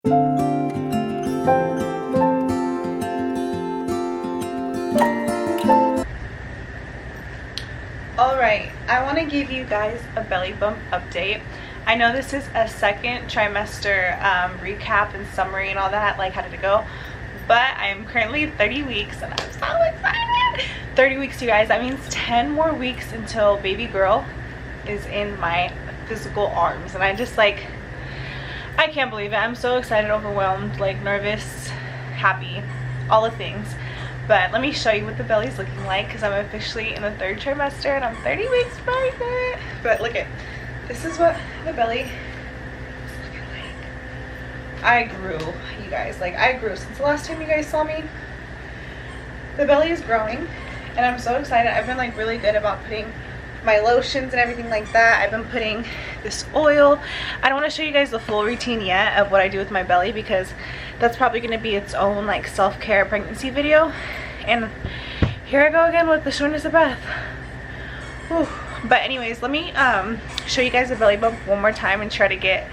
Alright, I want to give you guys a belly bump update. I know this is a second trimester recap and summary and all that, like how did it go, but I am currently 30 weeks and I'm so excited. 30 weeks, you guys. That means 10 more weeks until baby girl is in my physical arms, and I just like, I can't believe it. I'm so excited, overwhelmed, like nervous, happy, all the things. But let me show you what the belly's looking like, because I'm officially in the 3rd trimester and I'm 30 weeks pregnant. But look at, this is what the belly is looking like. I grew, you guys. Like, I grew since the last time you guys saw me. The belly is growing and I'm so excited. I've been like really good about putting my lotions and everything like that. I've been putting this oil. I don't want to show you guys the full routine yet of what I do with my belly, because that's probably going to be its own like self-care pregnancy video. And here I go again with the shortness of breath. Whew. But anyways, let me show you guys the belly bump one more time and try to get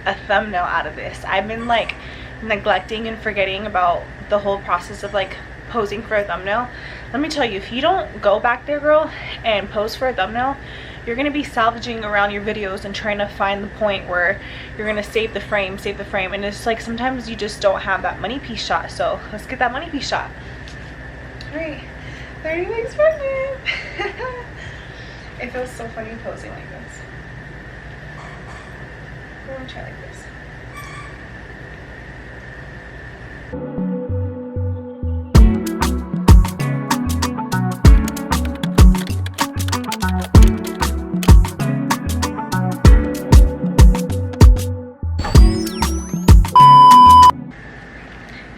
a thumbnail out of this. I've been like neglecting and forgetting about the whole process of like posing for a thumbnail. Let me tell you, if you don't go back there, girl, and pose for a thumbnail, you're going to be salvaging around your videos and trying to find the point where you're going to save the frame, and it's like sometimes you just don't have that money piece shot. So let's get that money piece shot. All right, 30 weeks pregnant. It feels so funny posing like this. We're gonna try like this.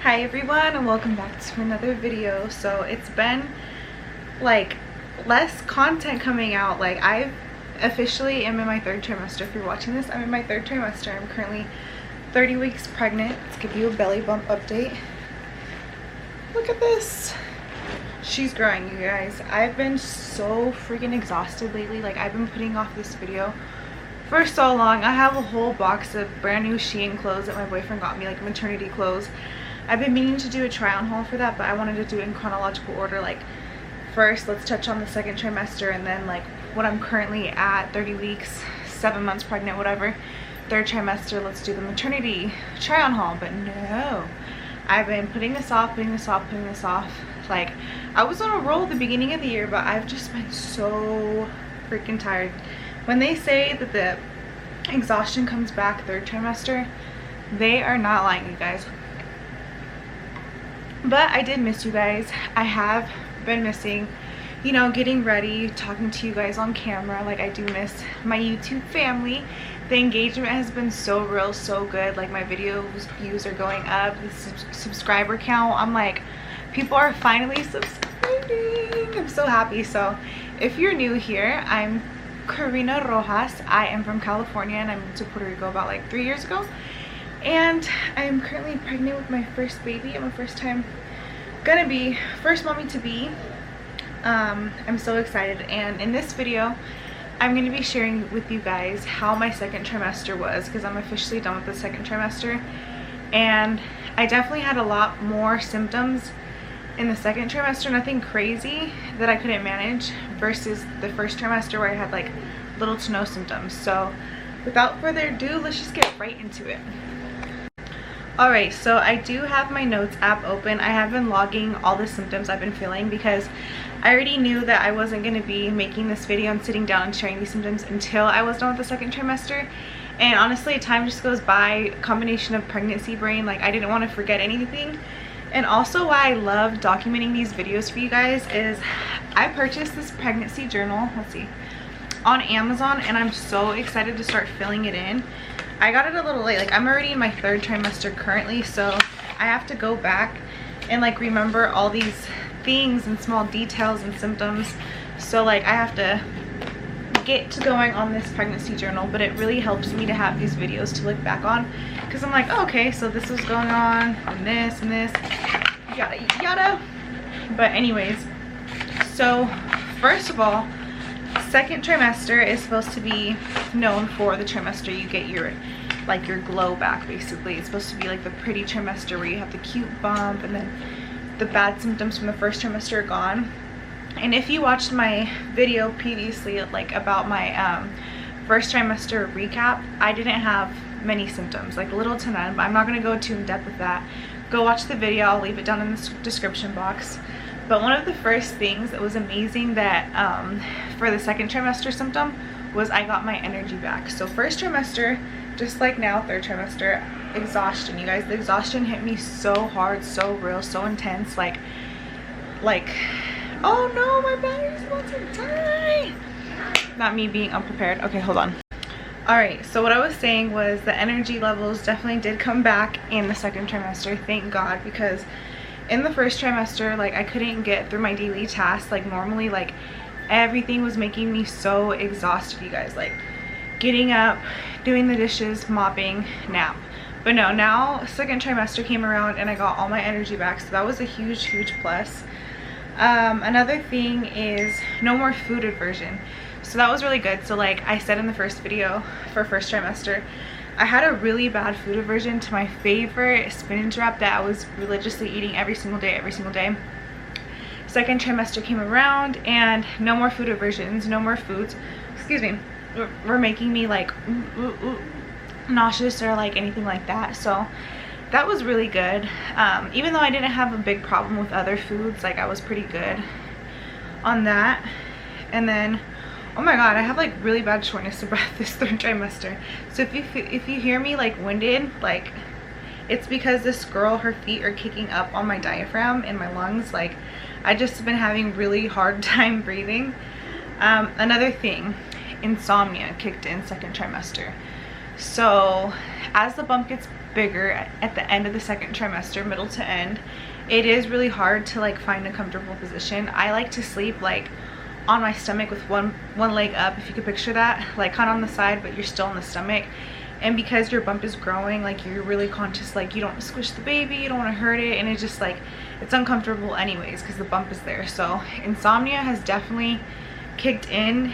Hi everyone, and welcome back to another video. So it's been like less content coming out. Like, I've officially am in my 3rd trimester. If you're watching this, I'm in my 3rd trimester. I'm currently 30 weeks pregnant. Let's give you a belly bump update. Look at this. She's growing, you guys. I've been so freaking exhausted lately. Like, I've been putting off this video for so long. I have a whole box of brand new Shein clothes that my boyfriend got me, like maternity clothes. I've been meaning to do a try on haul for that, but I wanted to do it in chronological order. Like, first let's touch on the 2nd trimester, and then like what I'm currently at, 30 weeks, 7 months pregnant, whatever. 3rd trimester, let's do the maternity try on haul. But no, I've been putting this off. Like, I was on a roll at the beginning of the year, but I've just been so freaking tired. When they say that the exhaustion comes back 3rd trimester, they are not lying, you guys. But I did miss you guys. I have been missing, you know, getting ready, talking to you guys on camera. Like, I do miss my YouTube family. The engagement has been so real, so good. Like, my videos views are going up. The subscriber count, I'm like, people are finally subscribing. I'm so happy. So if you're new here, I'm Karina Rojas. I am from California and I moved to Puerto Rico about like 3 years ago. And I am currently pregnant with my first baby. I'm a first mommy to be. I'm so excited, and in this video I'm going to be sharing with you guys how my 2nd trimester was, because I'm officially done with the 2nd trimester, and I definitely had a lot more symptoms in the 2nd trimester, nothing crazy that I couldn't manage, versus the 1st trimester where I had like little to no symptoms. So without further ado, let's just get right into it. Alright, so I do have my notes app open. I have been logging all the symptoms I've been feeling, because I already knew that I wasn't going to be making this video and sitting down and sharing these symptoms until I was done with the 2nd trimester. And honestly, time just goes by, combination of pregnancy brain, like I didn't want to forget anything. And also why I love documenting these videos for you guys is I purchased this pregnancy journal, let's see, on Amazon, and I'm so excited to start filling it in. I got it a little late. Like, I'm already in my 3rd trimester currently, so I have to go back and like remember all these things and small details and symptoms. So like, I have to get to going on this pregnancy journal, but it really helps me to have these videos to look back on, because I'm like, oh, okay, so this was going on and this, yada yada. But anyways, so first of all, 2nd trimester is supposed to be known for the trimester you get your like your glow back basically. It's supposed to be like the pretty trimester where you have the cute bump and then the bad symptoms from the first trimester are gone. And if you watched my video previously like about my first trimester recap, I didn't have many symptoms, like little to none, but I'm not going to go too in depth with that. Go watch the video, I'll leave it down in the description box. But one of the first things that was amazing that for the second trimester symptom was I got my energy back. So first trimester, just like now, third trimester, exhaustion. You guys, the exhaustion hit me so hard, so real, so intense, like oh no, my battery's about to die. Not me being unprepared. Okay, hold on. Alright, so what I was saying was the energy levels definitely did come back in the second trimester, thank God, because in the first trimester, like, I couldn't get through my daily tasks like normally. Like, everything was making me so exhausted, you guys, like getting up, doing the dishes, mopping, nap. But no, now second trimester came around and I got all my energy back, so that was a huge plus. Another thing is no more food aversion. So that was really good. So like I said in the first video for first trimester, I had a really bad food aversion to my favorite spinach wrap that I was religiously eating every single day. Second trimester came around and no more food aversions, no more foods, excuse me, were making me like nauseous or like anything like that. So that was really good. Even though I didn't have a big problem with other foods, like I was pretty good on that. And then, oh my god, I have like really bad shortness of breath this third trimester. So if you hear me like winded, like it's because this girl, her feet are kicking up on my diaphragm in my lungs. Like I just have been having really hard time breathing. Another thing, insomnia kicked in second trimester. So as the bump gets bigger at the end of the second trimester, middle to end, it is really hard to like find a comfortable position. I like to sleep like on my stomach with one leg up, if you could picture that, like kind of on the side, but you're still on the stomach. And because your bump is growing, like you're really conscious, like you don't squish the baby, you don't want to hurt it, and it's just like it's uncomfortable anyways because the bump is there. So insomnia has definitely kicked in.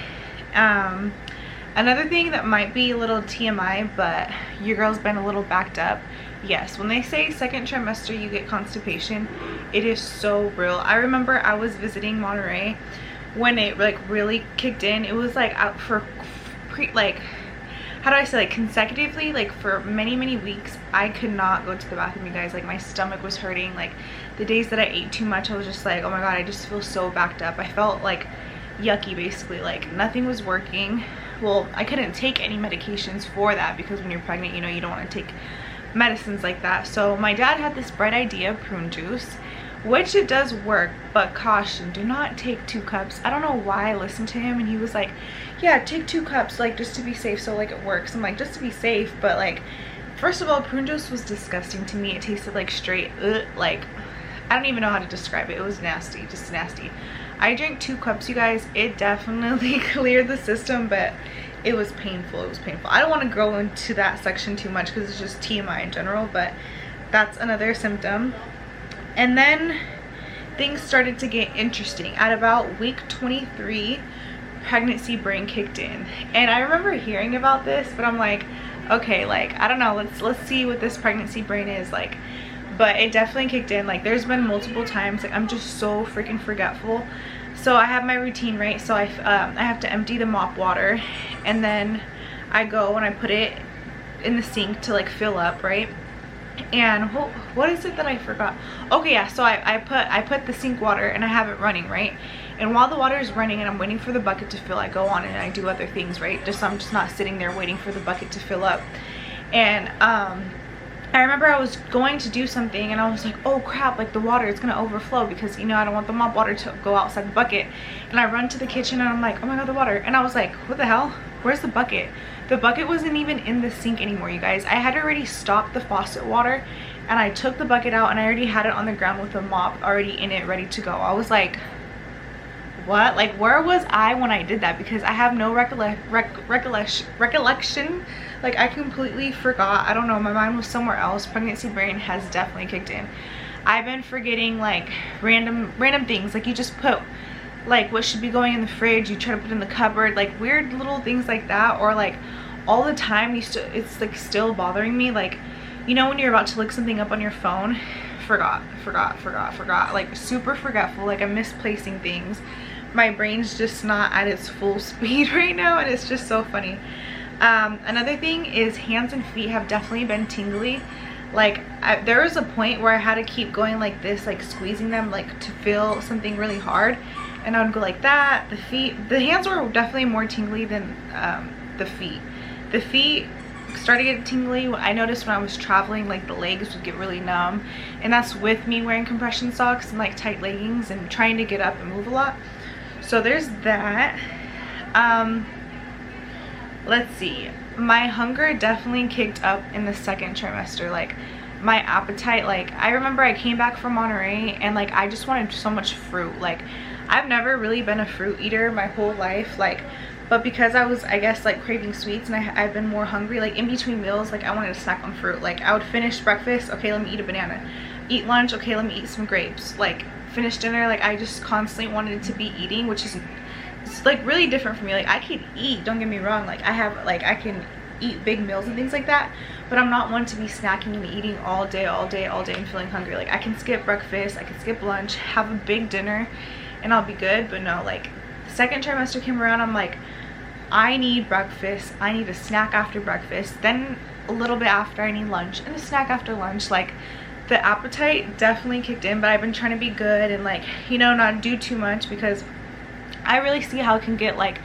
Another thing that might be a little TMI, but your girl's been a little backed up. Yes, when they say second trimester you get constipation, it is so real. I remember I was visiting Monterey when it like really kicked in. It was like out for like, how do I say, like consecutively, like for many weeks I could not go to the bathroom, you guys. Like my stomach was hurting. Like the days that I ate too much, I was just like, oh my god, I just feel so backed up. I felt like yucky basically, like nothing was working. Well, I couldn't take any medications for that because when you're pregnant, you know, you don't want to take medicines like that. So my dad had this bright idea of prune juice, which it does work, but caution, do not take 2 cups. I don't know why I listened to him and he was like, yeah, take 2 cups, like just to be safe, so like it works. I'm like, just to be safe, but like, first of all, prune juice was disgusting to me. It tasted like straight like, I don't even know how to describe it. It was nasty, just nasty. I drank 2 cups, you guys. It definitely cleared the system, but it was painful. It was painful. I don't want to go into that section too much because it's just TMI in general, but that's another symptom. And then things started to get interesting. At about week 23, pregnancy brain kicked in. And I remember hearing about this, but I'm like, okay, like, I don't know, let's see what this pregnancy brain is like. But it definitely kicked in. Like there's been multiple times, like I'm just so freaking forgetful. So I have my routine, right? So I have to empty the mop water, and then I go and I put it in the sink to like fill up, right? And what is it that I forgot? Okay, yeah, so I put the sink water and I have it running, right? And while the water is running and I'm waiting for the bucket to fill, I go on and I do other things, right? Just so I'm just not sitting there waiting for the bucket to fill up. And I remember I was going to do something and I was like, oh crap, like the water is gonna overflow because, you know, I don't want the mop water to go outside the bucket. And I run to the kitchen and I'm like, oh my god, the water. And I was like, what the hell? Where's the bucket? The bucket wasn't even in the sink anymore, you guys. I had already stopped the faucet water and I took the bucket out and I already had it on the ground with the mop already in it, ready to go. I was like, what? Like, where was I when I did that? Because I have no recollection. Like, I completely forgot. I don't know, my mind was somewhere else. Pregnancy brain has definitely kicked in. I've been forgetting like random things. Like you just put like what should be going in the fridge, you try to put in the cupboard, like weird little things like that. Or like, all the time. It's like still bothering me. Like, you know when you're about to look something up on your phone, forgot, like super forgetful, like I'm misplacing things. My brain's just not at its full speed right now, and it's just so funny. Another thing is hands and feet have definitely been tingly. Like there was a point where I had to keep going like this, like squeezing them, like to feel something really hard, and I would go like that. The hands were definitely more tingly than the feet. The feet started getting tingly. I noticed when I was traveling, like the legs would get really numb, and that's with me wearing compression socks and like tight leggings and trying to get up and move a lot. So there's that. Let's see, my hunger definitely kicked up in the second trimester. Like my appetite, like I remember I came back from Monterey and like I just wanted so much fruit. Like I've never really been a fruit eater my whole life, like, but because I was, I guess, like craving sweets, and I've been more hungry, like in between meals, like I wanted to snack on fruit. Like I would finish breakfast, okay, let me eat a banana. Eat lunch, okay, let me eat some grapes. Like finish dinner, like I just constantly wanted to be eating, which is, it's like really different for me. Like I can eat, don't get me wrong, like I can eat big meals and things like that, but I'm not one to be snacking and eating all day and feeling hungry. Like I can skip breakfast, I can skip lunch, have a big dinner, and I'll be good. But no, like second trimester came around, I'm like, I need breakfast, I need a snack after breakfast, then a little bit after I need lunch, and a snack after lunch. Like the appetite definitely kicked in, but I've been trying to be good and like, you know, not do too much, because I really see how it can get, like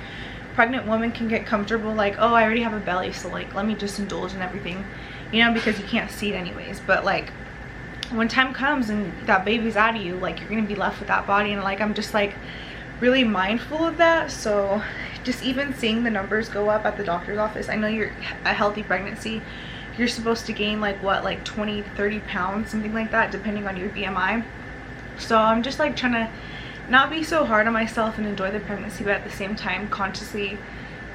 pregnant women can get comfortable, like, oh, I already have a belly, so like let me just indulge in everything, you know, because you can't see it anyways. But like when time comes and that baby's out of you, like you're gonna be left with that body, and like I'm just like really mindful of that. So just even seeing the numbers go up at the doctor's office, I know you're a healthy pregnancy, you're supposed to gain like what, like 20-30 pounds, something like that, depending on your BMI. So I'm just like trying to not be so hard on myself and enjoy the pregnancy, but at the same time consciously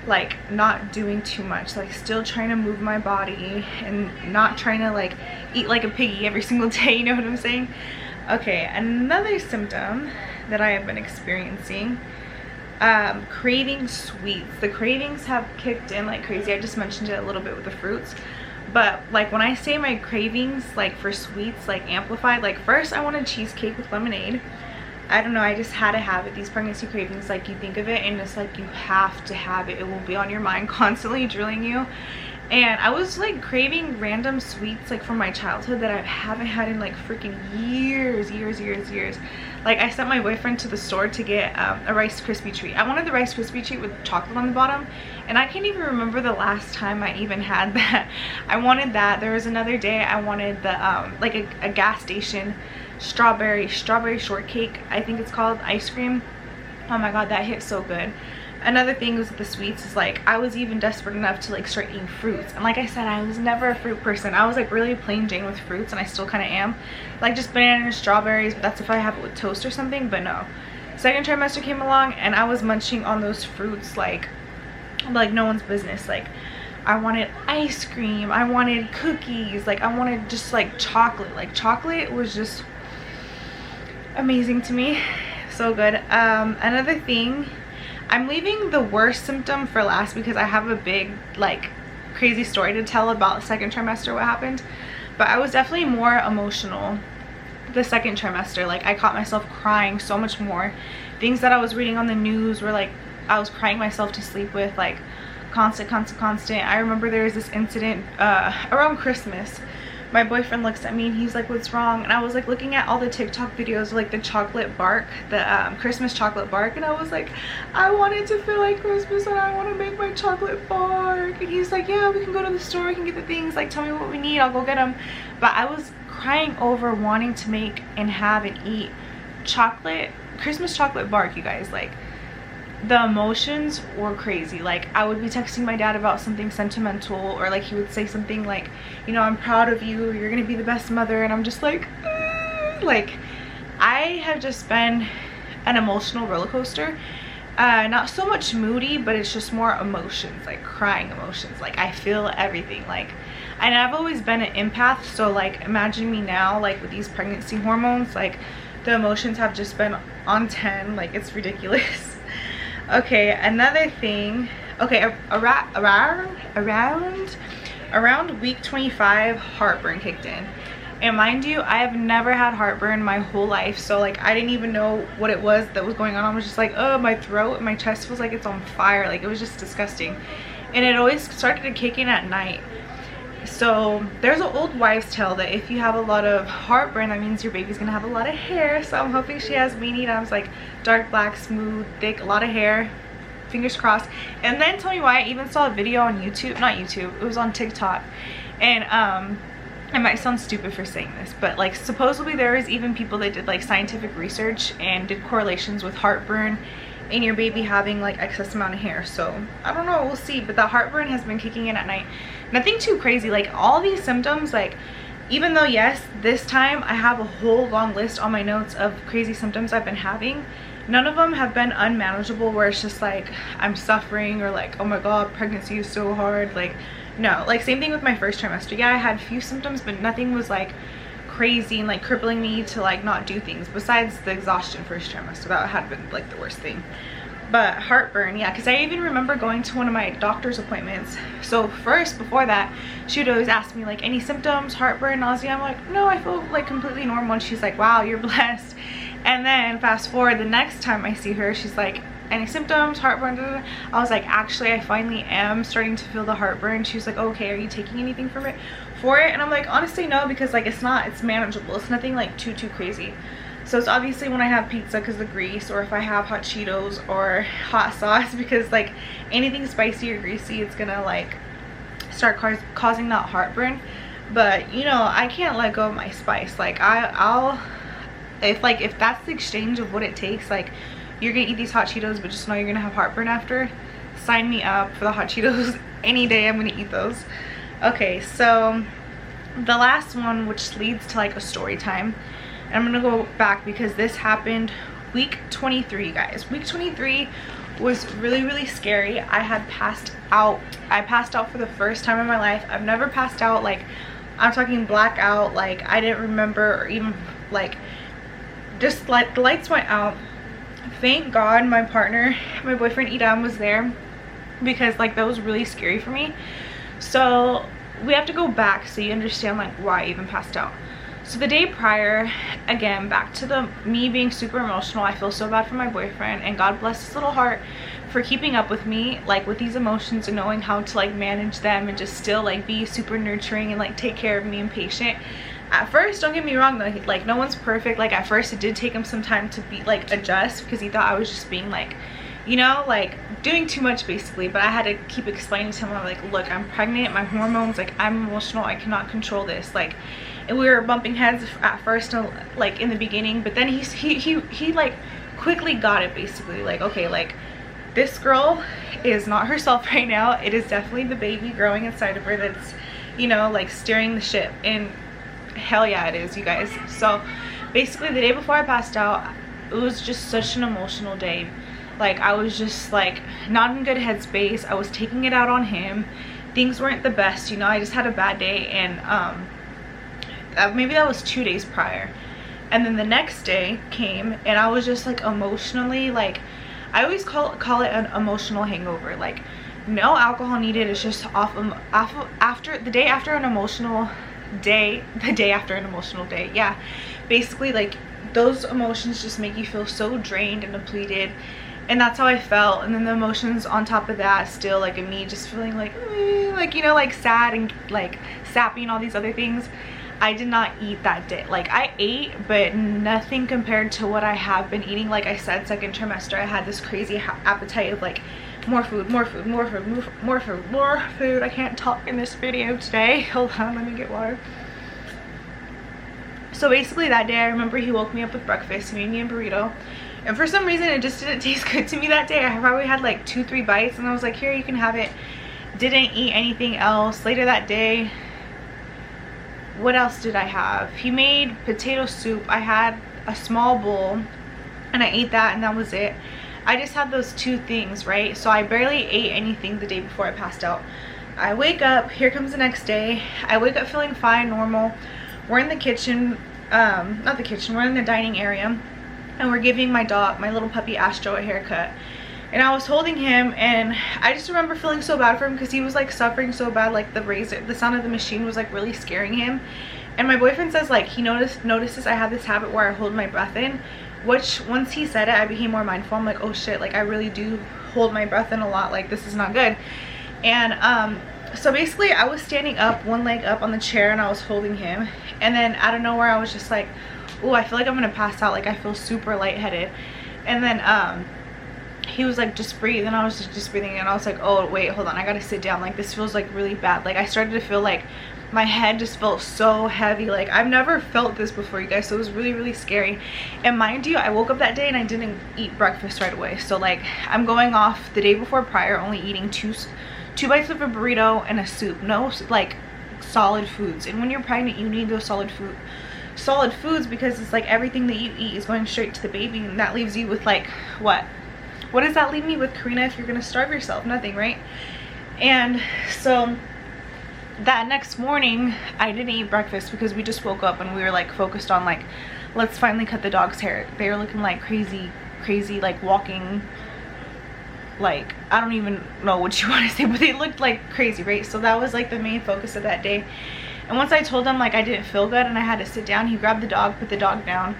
like not doing too much, like still trying to move my body and not trying to like eat like a piggy every single day, you know what I'm saying? Okay, another symptom that I have been experiencing, craving sweets. The cravings have kicked in like crazy. I just mentioned it a little bit with the fruits, but like when I say my cravings like for sweets like amplified, like first I wanted cheesecake with lemonade. I don't know, I just had to have it. These pregnancy cravings, like you think of it and it's like you have to have it. It will be on your mind, constantly drilling you. And I was like craving random sweets like from my childhood that I haven't had in like freaking years. Like I sent my boyfriend to the store to get a Rice Krispie treat. I wanted the Rice Krispie treat with chocolate on the bottom, and I can't even remember the last time I even had that. I wanted that. There was another day I wanted the like a gas station strawberry shortcake, I think it's called, ice cream. Oh my god, that hit so good. Another thing was with the sweets is like I was even desperate enough to like start eating fruits, and like I said, I was never a fruit person. I was like really plain Jane with fruits, and I still kind of am, like just bananas, strawberries, but that's if I have it with toast or something. But no, second trimester came along and I was munching on those fruits like no one's business. Like I wanted ice cream, I wanted cookies, like I wanted just like chocolate. Like chocolate was just amazing to me, so good. Another thing, I'm leaving the worst symptom for last because I have a big like crazy story to tell about second trimester, what happened. But I was definitely more emotional the second trimester. Like I caught myself crying so much more. Things that I was reading on the news were like I was crying myself to sleep with, like constant. I remember there was this incident around Christmas. My boyfriend looks at me and he's like, what's wrong? And I was like looking at all the TikTok videos of like the chocolate bark, the Christmas chocolate bark, and I was like, I wanted to feel like Christmas and I want to make my chocolate bark. And he's like, yeah, we can go to the store, we can get the things, like tell me what we need, I'll go get them. But I was crying over wanting to make and have and eat chocolate, Christmas chocolate bark, you guys. Like the emotions were crazy. Like I would be texting my dad about something sentimental, or like he would say something like, you know, I'm proud of you, you're gonna be the best mother, and I'm just like like I have just been an emotional roller coaster. Not so much moody, but it's just more emotions, like crying emotions. Like I feel everything. Like, and I've always been an empath, so like imagine me now like with these pregnancy hormones, like the emotions have just been on 10. Like it's ridiculous. Okay, another thing, Okay, around week 25, heartburn kicked in. And mind you, I have never had heartburn my whole life, so like I didn't even know what it was that was going on. I was just like, oh, my throat and my chest feels like it's on fire. Like, it was just disgusting. And it always started to kick in at night. So there's an old wives' tale that if you have a lot of heartburn, that means your baby's gonna have a lot of hair. So I'm hoping she has weenie times, like dark black, smooth, thick, a lot of hair. Fingers crossed. And then tell me why, I even saw a video on YouTube, not YouTube, it was on TikTok. And I might sound stupid for saying this, but like supposedly there was even people that did like scientific research and did correlations with heartburn and your baby having like excess amount of hair. So I don't know, we'll see. But the heartburn has been kicking in at night. Nothing too crazy, like all these symptoms, like even though yes, this time I have a whole long list on my notes of crazy symptoms I've been having, none of them have been unmanageable where it's just like I'm suffering or like, oh my god, pregnancy is so hard. Like, no, like same thing with my first trimester. Yeah, I had a few symptoms, but nothing was like crazy and like crippling me to like not do things besides the exhaustion first trimester. That had been like the worst thing. But heartburn, yeah, because I even remember going to one of my doctor's appointments. So first, before that, she would always ask me like, any symptoms, heartburn, nausea? I'm like, no, I feel like completely normal. And she's like, wow, you're blessed. And then fast forward, the next time I see her, she's like, any symptoms, heartburn? Blah, blah, blah. I was like, actually, I finally am starting to feel the heartburn. She was like, oh, okay, are you taking anything for it? And I'm like, honestly, no, because like it's manageable. It's nothing like too crazy. So it's obviously when I have pizza because of the grease, or if I have hot Cheetos or hot sauce, because like anything spicy or greasy, it's gonna like start causing that heartburn. But you know, I can't let go of my spice. Like if that's the exchange of what it takes, like you're gonna eat these hot Cheetos but just know you're gonna have heartburn after, sign me up for the hot Cheetos any day. I'm gonna eat those. Okay, so the last one, which leads to like a story time, and I'm gonna go back because this happened week 23, guys. Week 23 was really scary. I had passed out. I passed out for the first time in my life. I've never passed out, like I'm talking blackout, like I didn't remember, or even like just like the lights went out. Thank God my partner, my boyfriend Edam, was there, because like that was really scary for me. So we have to go back so you understand like why I even passed out. So the day prior, again, back to me being super emotional. I feel so bad for my boyfriend, and God bless his little heart for keeping up with me like with these emotions and knowing how to like manage them and just still like be super nurturing and like take care of me and patient. At first, don't get me wrong though, like no one's perfect. Like at first it did take him some time to be like adjust, because he thought I was just being like, you know, like doing too much basically. But I had to keep explaining to him, I'm like, look, I'm pregnant, my hormones, like I'm emotional, I cannot control this. Like, and we were bumping heads at first, like in the beginning, but then he like quickly got it basically. Like, okay, like this girl is not herself right now. It is definitely the baby growing inside of her that's, you know, like steering the ship. And hell yeah, it is, you guys. So basically the day before I passed out, it was just such an emotional day. Like I was just like not in good headspace. I was taking it out on him. Things weren't the best, you know. I just had a bad day, and maybe that was 2 days prior. And then the next day came, and I was just like emotionally, like I always call it an emotional hangover. Like no alcohol needed. It's just after the day after an emotional day, yeah, basically like those emotions just make you feel so drained and depleted. And that's how I felt. And then the emotions on top of that still, like in me just feeling like you know, like sad and like sappy and all these other things. I did not eat that day. Like I ate, but nothing compared to what I have been eating. Like I said, second trimester, I had this crazy appetite of like more food. I can't talk in this video today. Hold on, let me get water. So basically that day, I remember he woke me up with breakfast. He made me a burrito. And for some reason, it just didn't taste good to me that day. I probably had like 2-3 bites, and I was like, here, you can have it. Didn't eat anything else. Later that day, what else did I have? He made potato soup. I had a small bowl, and I ate that, and that was it. I just had those 2 things, right? So I barely ate anything the day before I passed out. I wake up, here comes the next day. I wake up feeling fine, normal. We're in the kitchen, not the kitchen, we're in the dining area, and we're giving my dog, my little puppy Astro, a haircut. and I was holding him, and I just remember feeling so bad for him because he was like suffering so bad. Like the sound of the machine was like really scaring him. And my boyfriend says like he notices I have this habit where I hold my breath in, which once he said it, I became more mindful. I'm like, oh shit, like I really do hold my breath in a lot, like this is not good. And so basically I was standing up, one leg up on the chair, and I was holding him, and then out of nowhere I was just like, oh, I feel like I'm gonna pass out, like I feel super lightheaded. And then he was like, just breathe, and I was just breathing, and I was like, oh wait, hold on, I gotta sit down, like this feels like really bad. Like I started to feel like my head just felt so heavy. Like I've never felt this before, you guys, so it was really, really scary. And mind you, I woke up that day and I didn't eat breakfast right away. So like I'm going off the day before prior only eating two bites of a burrito and a soup, no like solid foods. And when you're pregnant, you need those solid foods because it's like everything that you eat is going straight to the baby, and that leaves you with like what does that leave me with, Karina, if you're gonna starve yourself? Nothing, right? And so that next morning I didn't eat breakfast because we just woke up and we were like focused on like, let's finally cut the dog's hair. They were looking like crazy, like walking, like I don't even know what you want to say, but they looked like crazy, right? So that was like the main focus of that day. And once I told him like I didn't feel good and I had to sit down, he grabbed the dog, put the dog down,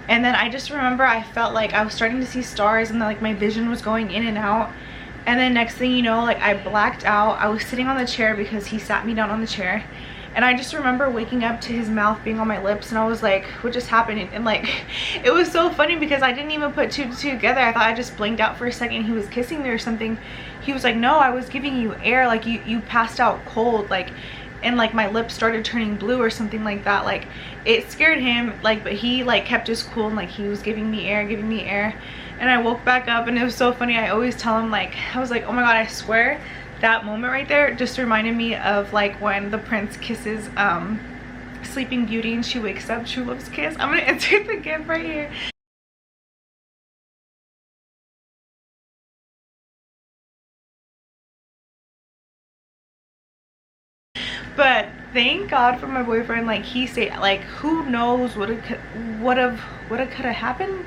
and then I just remember I felt like I was starting to see stars, and then like my vision was going in and out. And then next thing you know, like I blacked out. I was sitting on the chair because he sat me down on the chair, and I just remember waking up to his mouth being on my lips, and I was like, what just happened? And like it was so funny because I didn't even put two together. I thought I just blinked out for a second, he was kissing me or something. He was like, no, I was giving you air, like you passed out cold, like, and like my lips started turning blue or something like that. Like it scared him, like, but he like kept his cool, and like he was giving me air. And I woke back up, and it was so funny. I always tell him, like, I was like, oh my god, I swear that moment right there just reminded me of like when the prince kisses Sleeping Beauty and she wakes up, True Love's kiss. I'm gonna insert the gift right here. But thank God for my boyfriend. Like he said, like who knows what could have happened,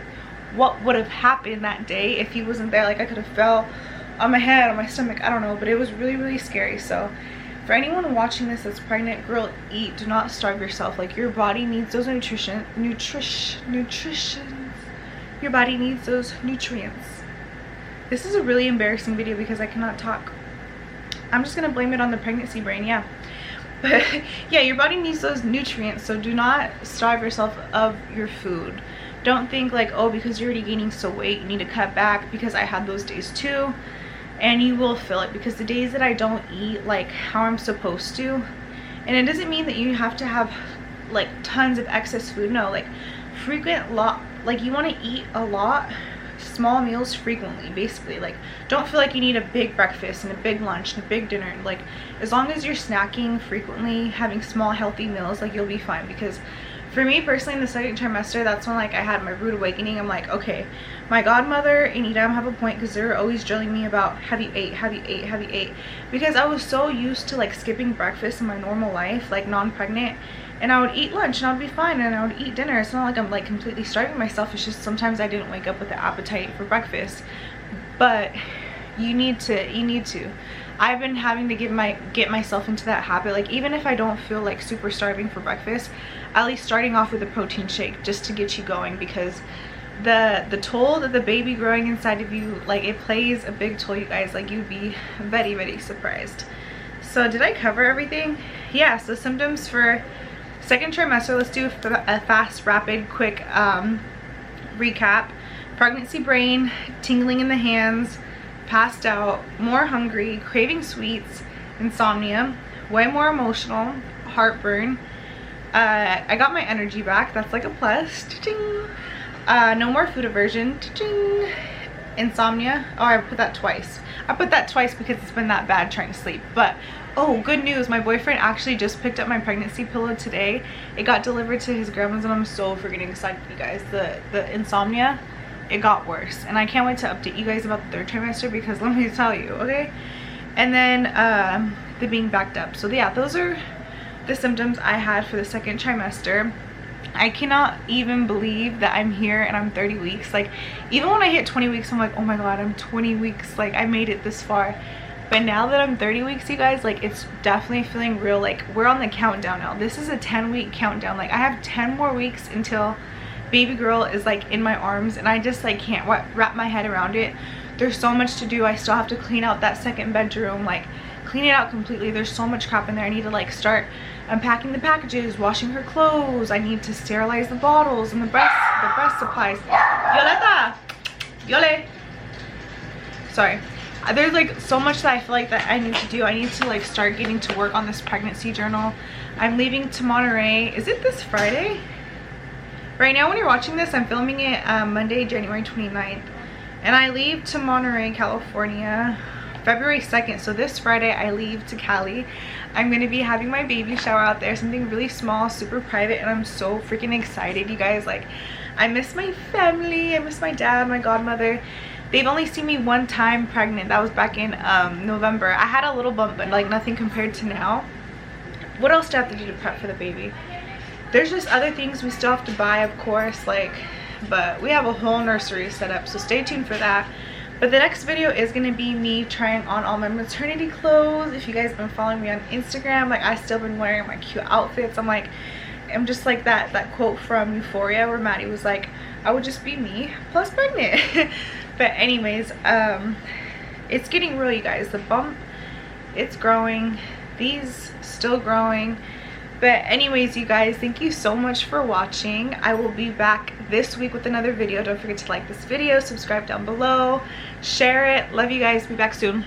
what would have happened that day if he wasn't there. Like I could have fell on my head, on my stomach, I don't know, but it was really, really scary. So for anyone watching this that's pregnant, girl, eat, do not starve yourself. Like your body needs those nutrition, your body needs those nutrients. This is a really embarrassing video because I cannot talk. I'm just gonna blame it on the pregnancy brain, yeah. But yeah, your body needs those nutrients, so do not starve yourself of your food. Don't think like, oh, because you're already gaining so weight, you need to cut back, because I had those days too, and you will feel it. Because the days that I don't eat like how I'm supposed to, and it doesn't mean that you have to have like tons of excess food, no, like like you want to eat a lot, small meals frequently, basically. Like don't feel like you need a big breakfast and a big lunch and a big dinner. Like as long as you're snacking frequently, having small healthy meals, like you'll be fine. Because for me personally, in the second trimester, that's when like I had my rude awakening. I'm like, okay, my godmother and Edam have a point, because they're always drilling me about have you ate, because I was so used to like skipping breakfast in my normal life, like non-pregnant, and I would eat lunch and I would be fine, and I would eat dinner. It's not like I'm like completely starving myself, it's just sometimes I didn't wake up with the appetite for breakfast. But you need to. I've been having to get myself into that habit. Like even if I don't feel like super starving for breakfast, at least starting off with a protein shake just to get you going, because the toll that the baby growing inside of you, like it plays a big toll, you guys. Like you'd be very, very surprised. So did I cover everything? Yeah, so symptoms for second trimester, let's do a fast, rapid, quick recap. Pregnancy brain, tingling in the hands, passed out, more hungry, craving sweets, insomnia, way more emotional, heartburn. I got my energy back, that's like a plus. No more food aversion. Insomnia. Oh, I put that twice. I put that twice because it's been that bad trying to sleep. But oh, good news, my boyfriend actually just picked up my pregnancy pillow today. It got delivered to his grandma's, and I'm so freaking excited, you guys. The insomnia, it got worse, and I can't wait to update you guys about the third trimester, because let me tell you, okay? And then the being backed up. So yeah, those are the symptoms I had for the second trimester. I cannot even believe that I'm here and I'm 30 weeks. Like, even when I hit 20 weeks, I'm like, oh my god, I'm 20 weeks, like I made it this far. But now that I'm 30 weeks, you guys, like it's definitely feeling real. Like, we're on the countdown now. This is a 10-week countdown. Like, I have 10 more weeks until baby girl is like in my arms, and I just like can't wrap my head around it. There's so much to do. I still have to clean out that second bedroom, like clean it out completely. There's so much crap in there. I need to like start unpacking the packages, washing her clothes. I need to sterilize the bottles and the breast supplies. Violeta, Yole. Sorry. There's like so much that I feel like that I need to do. I need to like start getting to work on this pregnancy journal. I'm leaving to Monterey. Is it this Friday? Right now when you're watching this, I'm filming it Monday, January 29th. And I leave to Monterey, California, February 2nd. So this Friday I leave to Cali. I'm going to be having my baby shower out there. Something really small, super private. And I'm so freaking excited, you guys. Like, I miss my family. I miss my dad, my godmother. They've only seen me one time pregnant. That was back in November. I had a little bump, but like nothing compared to now. What else do I have to do to prep for the baby? There's just other things we still have to buy, of course, like, but we have a whole nursery set up, so stay tuned for that. But the next video is going to be me trying on all my maternity clothes. If you guys have been following me on Instagram, like, I've still been wearing my cute outfits. I'm just like that quote from Euphoria where Maddie was like, I would just be me plus pregnant. But anyways, it's getting real, you guys. The bump, it's growing. These still growing. But anyways, you guys, thank you so much for watching. I will be back this week with another video. Don't forget to like this video, subscribe down below, share it. Love you guys. Be back soon.